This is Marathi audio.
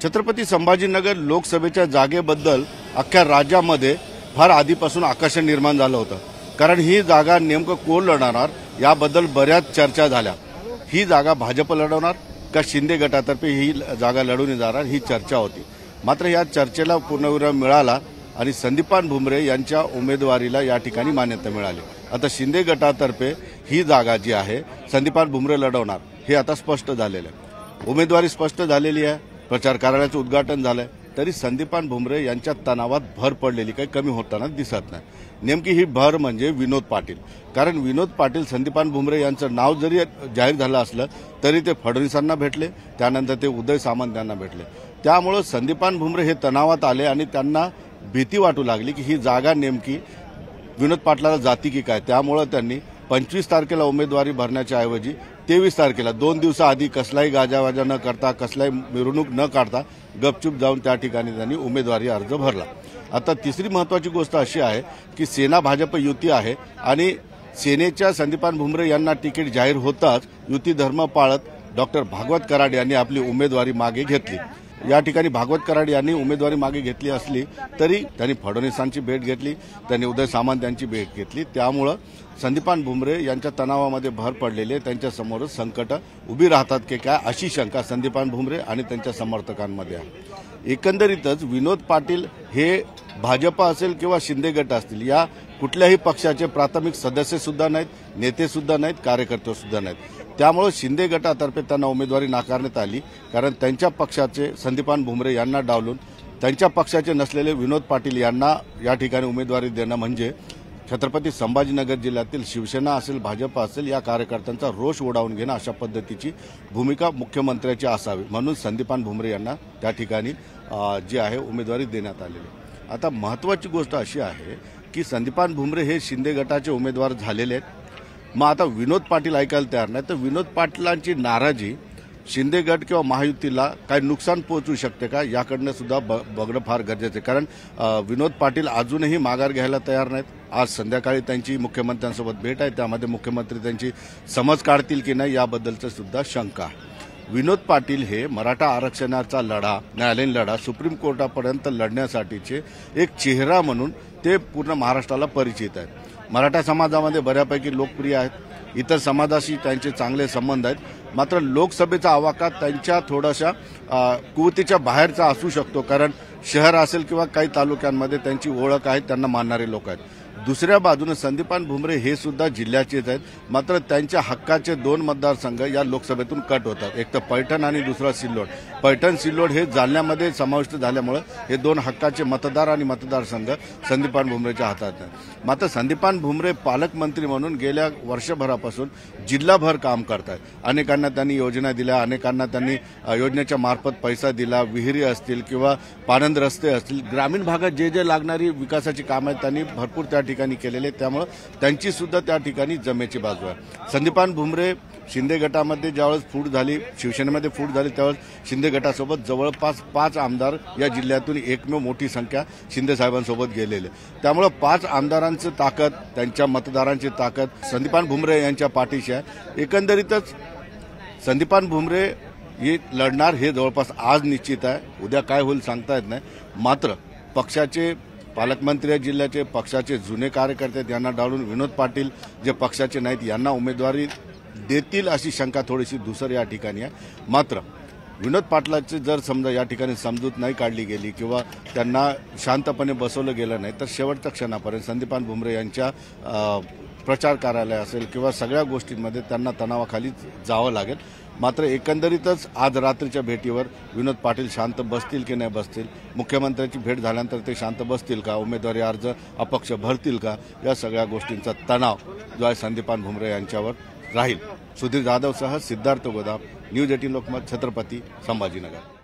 छत्रपती संभाजीनगर लोकसभेच्या जागेबद्दल अख्ख्या राज्यामध्ये फार आधीपासून आकर्षण निर्माण झालं होतं। कारण ही जागा नेमकं कोण लढवणार याबद्दल बऱ्याच चर्चा झाल्या। ही जागा भाजप लढवणार का शिंदे गटातर्फे ही जागा लढवली जाणार ही चर्चा होती। मात्र या चर्चेला पूर्णविराम मिळाला आणि संदीपान भुमरे यांच्या उमेदवारीला या ठिकाणी मान्यता मिळाली। आता शिंदे गटातर्फे ही जागा जी आहे संदीपान भुमरे लढवणार हे आता स्पष्ट झालेलं आहे। उमेदवारी स्पष्ट झालेली आहे, प्रचार कार्यालयाचं उद्घाटन झालंय, तरी संदीपान भुमरे यांच्या तणावात भर पडलेली काही कमी होताना दिसत नाही। नेमकी ही भर म्हणजे विनोद पाटील। कारण विनोद पाटील संदीपान भुमरे यांचं नाव जरी जाहीर झालं असलं तरी ते फडणवीसांना भेटले, त्यानंतर ते उदय सामंत यांना भेटले। त्यामुळे संदीपान भुमरे हे तणावात आले आणि त्यांना भीती वाटू लागली की ही जागा नेमकी विनोद पाटलाला जाती की काय। त्यामुळे त्यांनी 25 तारखेला उमेदवारी भरण्याच्या ऐवजी 23 तारखेला 2 दिवसाआधी कसलाही गाजावाजा न करता कसलाही मिरवणूक न काढता गपचूप जाऊन त्या ठिकाणी त्यांनी उमेदवारी अर्ज भरला। आता तिसरी महत्त्वाची गोष्ट अशी आहे की सेना भाजप युती आहे आणि सेनेच्या संदीपान भुमरे यांना तिकीट जाहीर होताच युती धर्म पाळत डॉक्टर भागवत कराड यांनी आपली उमेदवारी मागे घेतली। या ठिकाणी भागवत कराड यांनी उमेदवारी मागे घेतली असली तरी त्यांनी फडणवीसांची भेट घेतली, त्यांनी उदय सामंत यांची भेट घेतली। त्यामुळे संदीपान भुमरे यांच्या तणावामध्ये भर पडलेले त्यांच्या समोर संकट उभी राहतात की काय अशी शंका संदीपान भुमरे आणि त्यांच्या समर्थकांमध्ये आहे। एकंदरीतच विनोद पाटील हे भाजप असेल किंवा शिंदे गट असतील या कुठल्याही पक्षाचे प्राथमिक सदस्य सुद्धा नाहीत, नेते सुद्धा नाहीत, कार्यकर्ते सुद्धा नाहीत। त्यामुळे शिंदे गटातर्फे त्यांना उमेदवारी नाकारण्यात आली। कारण त्यांच्या पक्षाचे संदीपान भुमरे यांना डावलून त्यांच्या पक्षाचे नसलेले विनोद पाटील यांना या ठिकाणी उमेदवारी देणं म्हणजे छत्रपती संभाजीनगर जिल्ह्यातील शिवसेना असेल भाजप असेल या कार्यकर्त्यांचा रोष ओढावून घेणं अशा पद्धतीची भूमिका मुख्यमंत्र्याची असावी, म्हणून संदीपान भुमरे यांना त्या ठिकाणी जी आहे उमेदवारी देण्यात आलेली। आता महत्त्वाची गोष्ट अशी आहे की संदीपान भुमरे हे शिंदे गटाचे उमेदवार झालेले आहेत। मग आता विनोद पाटील ऐकायला तयार नाही, तर विनोद पाटलांची नाराजी शिंदे गट किंवा महायुतीला काय नुकसान पोहोचू शकते का याकडनं सुद्धा बघणं फार गरजेचं आहे। कारण विनोद पाटील अजूनही माघार घ्यायला तयार नाहीत। आज संध्याकाळी त्यांची मुख्यमंत्र्यांसोबत भेट आहे, त्यामध्ये मुख्यमंत्री त्यांची समज काढतील की नाही याबद्दलचं सुद्धा शंका आहे। विनोद पाटील हे मराठा आरक्षणाचा लढा, न्यायालयीन लढा सुप्रीम कोर्टापर्यंत लढण्यासाठीचे एक चेहरा म्हणून ते पूर्ण महाराष्ट्राला परिचित आहेत। मराठा समाजामध्ये बऱ्यापैकी लोकप्रिय आहेत, इतर समाजाशी त्यांचे चांगले संबंध आहेत। मात्र लोकसभेचा आवाका त्यांच्या थोड्याशा कुवतीच्या बाहेरचा असू शकतो, कारण शहर असेल किंवा काही तालुक्यांमध्ये त्यांची ओळख आहे, त्यांना मानणारे लोक आहेत। दुसऱ्या बाजूने संदीपान भुमरे हे सुद्धा जिल्ह्याचेच आहेत, मात्र त्यांच्या हक्काचे 2 मतदारसंघ या लोकसभेतून कट होतात, एक तर पैठण आणि दुसरा सिल्लोड। पैठण सिल्लोड हे जालन्यामध्ये समाविष्ट झाल्यामुळे हे 2 हक्काचे मतदार आणि मतदारसंघ संदीपान भुमरेच्या हातात आहेत। मात्र संदीपान भुमरे पालकमंत्री म्हणून गेल्या वर्षभरापासून जिल्हाभर काम करतात। अनेकांना त्यांनी योजना दिल्या, अनेकांना त्यांनी योजनेच्या मार्फत पैसा दिला, विहिरी असतील किंवा पाणंद रस्ते असतील, ग्रामीण भागात जे जे लागणारी विकासाची कामं आहेत त्यांनी भरपूर त्या ठिकाणी केलेले, त्यामुळे त्यांची सुद्धा त्या ठिकाणी जमेची बाजू आहे। संदीपान भुमरे शिंदे गटामध्ये ज्यावेळेस फूट झाली, शिवसेनेमध्ये फूट झाली, त्यावेळेस शिंदे गटासोबत जवळपास 5 आमदार या जिल्ह्यातून एकमेव मोठी संख्या शिंदे साहेबांसोबत गेलेले। त्यामुळे 5 आमदारांची ताकद, त्यांच्या मतदारांची ताकद संदीपान भुमरे यांच्या पाठीशी आहे। एकंदरीतच संदीपान भुमरे हे लढणार हे जवळपास आज निश्चित आहे, उद्या काय होईल सांगता येत नाही। मात्र पक्षाचे पालकमंत्री या जिल्ह्याचे, पक्षाचे जुने कार्यकर्ते यांना डावलून विनोद पाटील जे पक्षाचे नाहीत यांना उमेदवारी देतील अशी शंका थोडीशी दुसरी या ठिकाणी आहे। मात्र विनोद पाटलाचे जर समजा या ठिकाणी समजूत नाही काढली गेली किंवा त्यांना शांतपणे बसवलं गेलं नाही तर शेवटच्या क्षणापर्यंत संदीपान भुमरे यांच्या प्रचार कार्यालय असेल किंवा सगळ्या गोष्टींमध्ये त्यांना तणावाखाली जावं लागेल। मात्र एकंदरीतच आज रात्रीच्या भेटीवर विनोद पाटील शांत बसतील की नाही बसतील, मुख्यमंत्र्यांची भेट झाल्यानंतर ते शांत बसतील का, उमेदवारी अर्ज अपक्ष भरतील का, या सगळ्या गोष्टींचा तणाव जो आहे संदीपान भुमरे यांच्यावर राहील। सुधीर जाधवसह सिद्धार्थ गोदाम, न्यूज 18 लोकमत, छत्रपती संभाजीनगर।